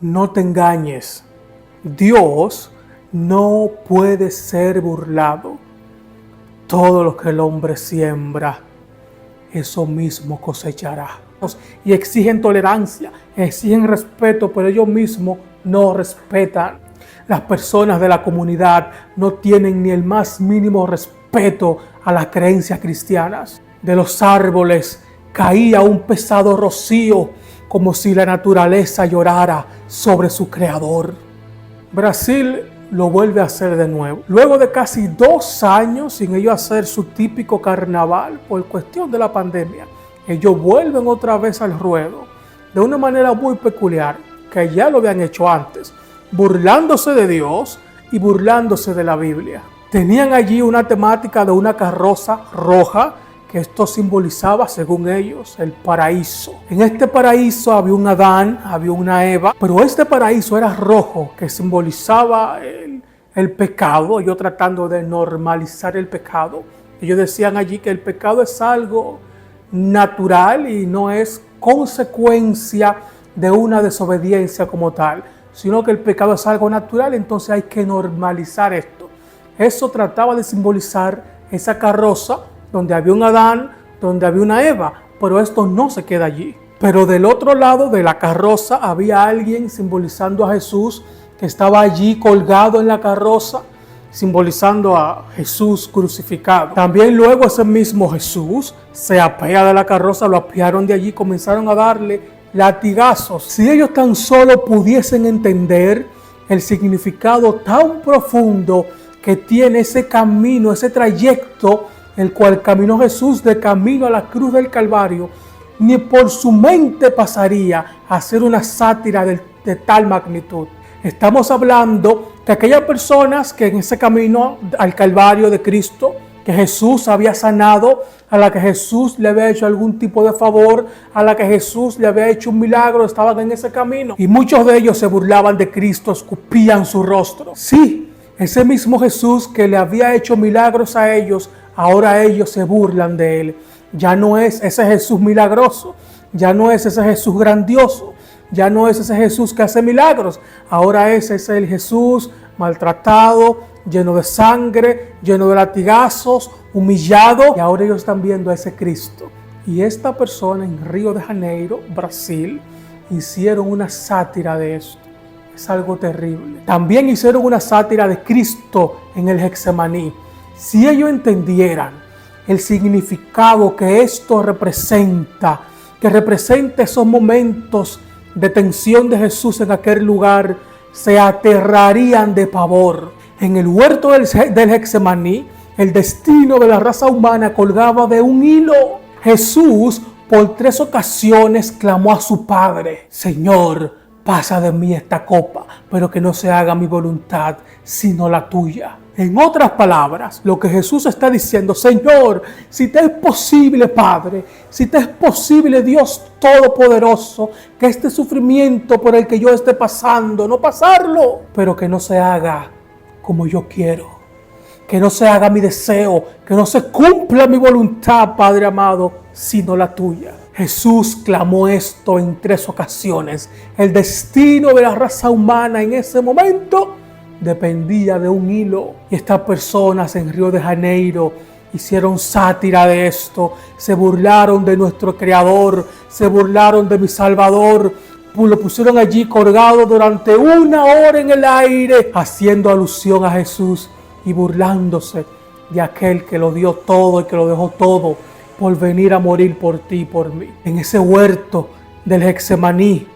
No te engañes, Dios no puede ser burlado. Todo lo que el hombre siembra, eso mismo cosechará. Y exigen tolerancia, exigen respeto, pero ellos mismos no respetan. Las personas de la comunidad no tienen ni el más mínimo respeto a las creencias cristianas. De los árboles caía un pesado rocío, como si la naturaleza llorara sobre su creador. Brasil lo vuelve a hacer de nuevo. Luego de casi 2 años sin ellos hacer su típico carnaval por cuestión de la pandemia, ellos vuelven otra vez al ruedo de una manera muy peculiar, que ya lo habían hecho antes, burlándose de Dios y burlándose de la Biblia. Tenían allí una temática de una carroza roja, que esto simbolizaba, según ellos, el paraíso. En este paraíso había un Adán, había una Eva, pero este paraíso era rojo, que simbolizaba el pecado, ellos tratando de normalizar el pecado. Ellos decían allí que el pecado es algo natural y no es consecuencia de una desobediencia como tal, sino que el pecado es algo natural, entonces hay que normalizar esto. Eso trataba de simbolizar esa carroza donde había un Adán, donde había una Eva, pero esto no se queda allí. Pero del otro lado de la carroza había alguien simbolizando a Jesús, que estaba allí colgado en la carroza, simbolizando a Jesús crucificado. También luego ese mismo Jesús se apea de la carroza, lo apearon de allí, comenzaron a darle latigazos. Si ellos tan solo pudiesen entender el significado tan profundo que tiene ese camino, ese trayecto, el cual caminó Jesús de camino a la cruz del Calvario, ni por su mente pasaría a hacer una sátira de tal magnitud. Estamos hablando de aquellas personas que en ese camino al Calvario de Cristo, que Jesús había sanado, a la que Jesús le había hecho algún tipo de favor, a la que Jesús le había hecho un milagro, estaban en ese camino. Y muchos de ellos se burlaban de Cristo, escupían su rostro. Sí, ese mismo Jesús que le había hecho milagros a ellos, ahora ellos se burlan de él. Ya no es ese Jesús milagroso, ya no es ese Jesús grandioso, ya no es ese Jesús que hace milagros. Ahora ese es el Jesús maltratado, lleno de sangre, lleno de latigazos, humillado. Y ahora ellos están viendo a ese Cristo. Y esta persona en Río de Janeiro, Brasil, hicieron una sátira de esto. Es algo terrible. También hicieron una sátira de Cristo en el Getsemaní. Si ellos entendieran el significado que esto representa, que representa esos momentos de tensión de Jesús en aquel lugar, se aterrarían de pavor. En el huerto del Getsemaní, el destino de la raza humana colgaba de un hilo. Jesús por 3 ocasiones clamó a su Padre: Señor, pasa de mí esta copa, pero que no se haga mi voluntad, sino la tuya. En otras palabras, lo que Jesús está diciendo: Señor, si te es posible, Padre, si te es posible, Dios Todopoderoso, que este sufrimiento por el que yo esté pasando, no pasarlo, pero que no se haga como yo quiero, que no se haga mi deseo, que no se cumpla mi voluntad, Padre amado, sino la tuya. Jesús clamó esto en 3 ocasiones. El destino de la raza humana en ese momento dependía de un hilo. Y estas personas en Río de Janeiro hicieron sátira de esto, se burlaron de nuestro Creador, se burlaron de mi Salvador, lo pusieron allí colgado durante 1 hora en el aire, haciendo alusión a Jesús y burlándose de aquel que lo dio todo y que lo dejó todo por venir a morir por ti y por mí. En ese huerto del Getsemaní,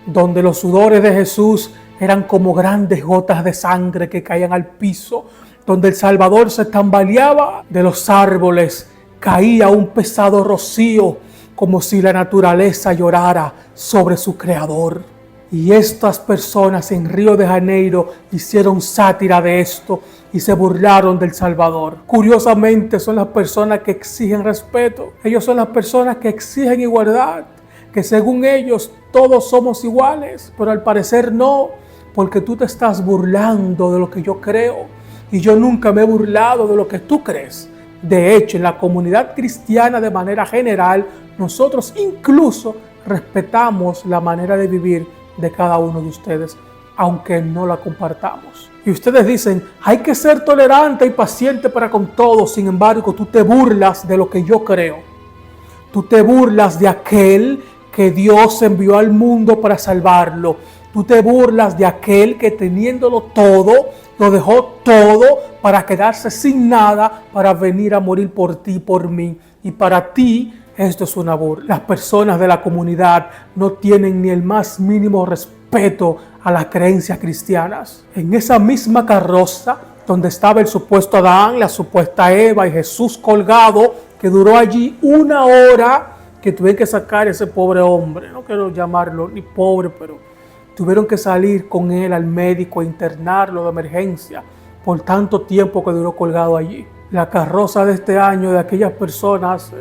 donde los sudores de Jesús eran como grandes gotas de sangre que caían al piso, donde el Salvador se tambaleaba, de los árboles caía un pesado rocío, como si la naturaleza llorara sobre su creador. Y estas personas en Río de Janeiro hicieron sátira de esto y se burlaron del Salvador. Curiosamente son las personas que exigen respeto. Ellos son las personas que exigen igualdad, que según ellos todos somos iguales, pero al parecer no, porque tú te estás burlando de lo que yo creo y yo nunca me he burlado de lo que tú crees. De hecho, en la comunidad cristiana de manera general, nosotros incluso respetamos la manera de vivir de cada uno de ustedes, aunque no la compartamos. Y ustedes dicen, hay que ser tolerante y paciente para con todos. Sin embargo, tú te burlas de lo que yo creo. Tú te burlas de aquel que Dios envió al mundo para salvarlo. Tú te burlas de aquel que teniéndolo todo, lo dejó todo para quedarse sin nada, para venir a morir por ti y por mí. Y para ti esto es una burla. Las personas de la comunidad no tienen ni el más mínimo respeto a las creencias cristianas. En esa misma carroza donde estaba el supuesto Adán, la supuesta Eva y Jesús colgado, que duró allí 1 hora, que tuvieron que sacar a ese pobre hombre. No quiero llamarlo ni pobre, pero tuvieron que salir con él al médico e internarlo de emergencia por tanto tiempo que duró colgado allí. La carroza de este año de aquellas personas,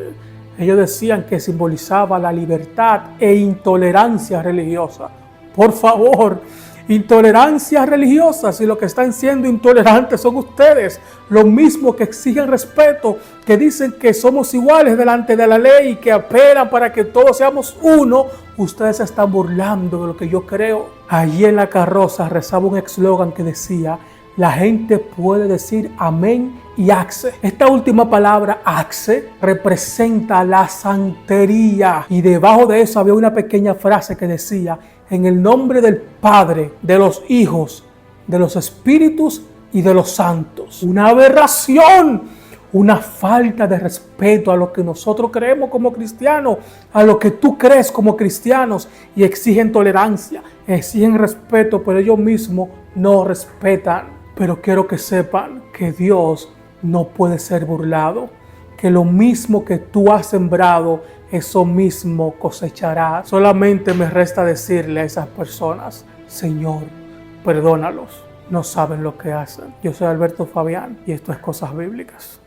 ellos decían que simbolizaba la libertad e intolerancia religiosa. Por favor, intolerancia religiosa, si lo que están siendo intolerantes son ustedes, los mismos que exigen respeto, que dicen que somos iguales delante de la ley y que apelan para que todos seamos uno, ustedes se están burlando de lo que yo creo. Allí en la carroza rezaba un eslogan que decía, la gente puede decir amén y axe. Esta última palabra, axe, representa la santería. Y debajo de eso había una pequeña frase que decía, en el nombre del Padre, de los hijos, de los espíritus y de los santos. Una aberración, una falta de respeto a lo que nosotros creemos como cristianos, a lo que tú crees como cristianos, y exigen tolerancia, exigen respeto, pero ellos mismos no respetan. Pero quiero que sepan que Dios no puede ser burlado, que lo mismo que tú has sembrado, eso mismo cosecharás. Solamente me resta decirle a esas personas, Señor, perdónalos, no saben lo que hacen. Yo soy Alberto Fabián y esto es Cosas Bíblicas.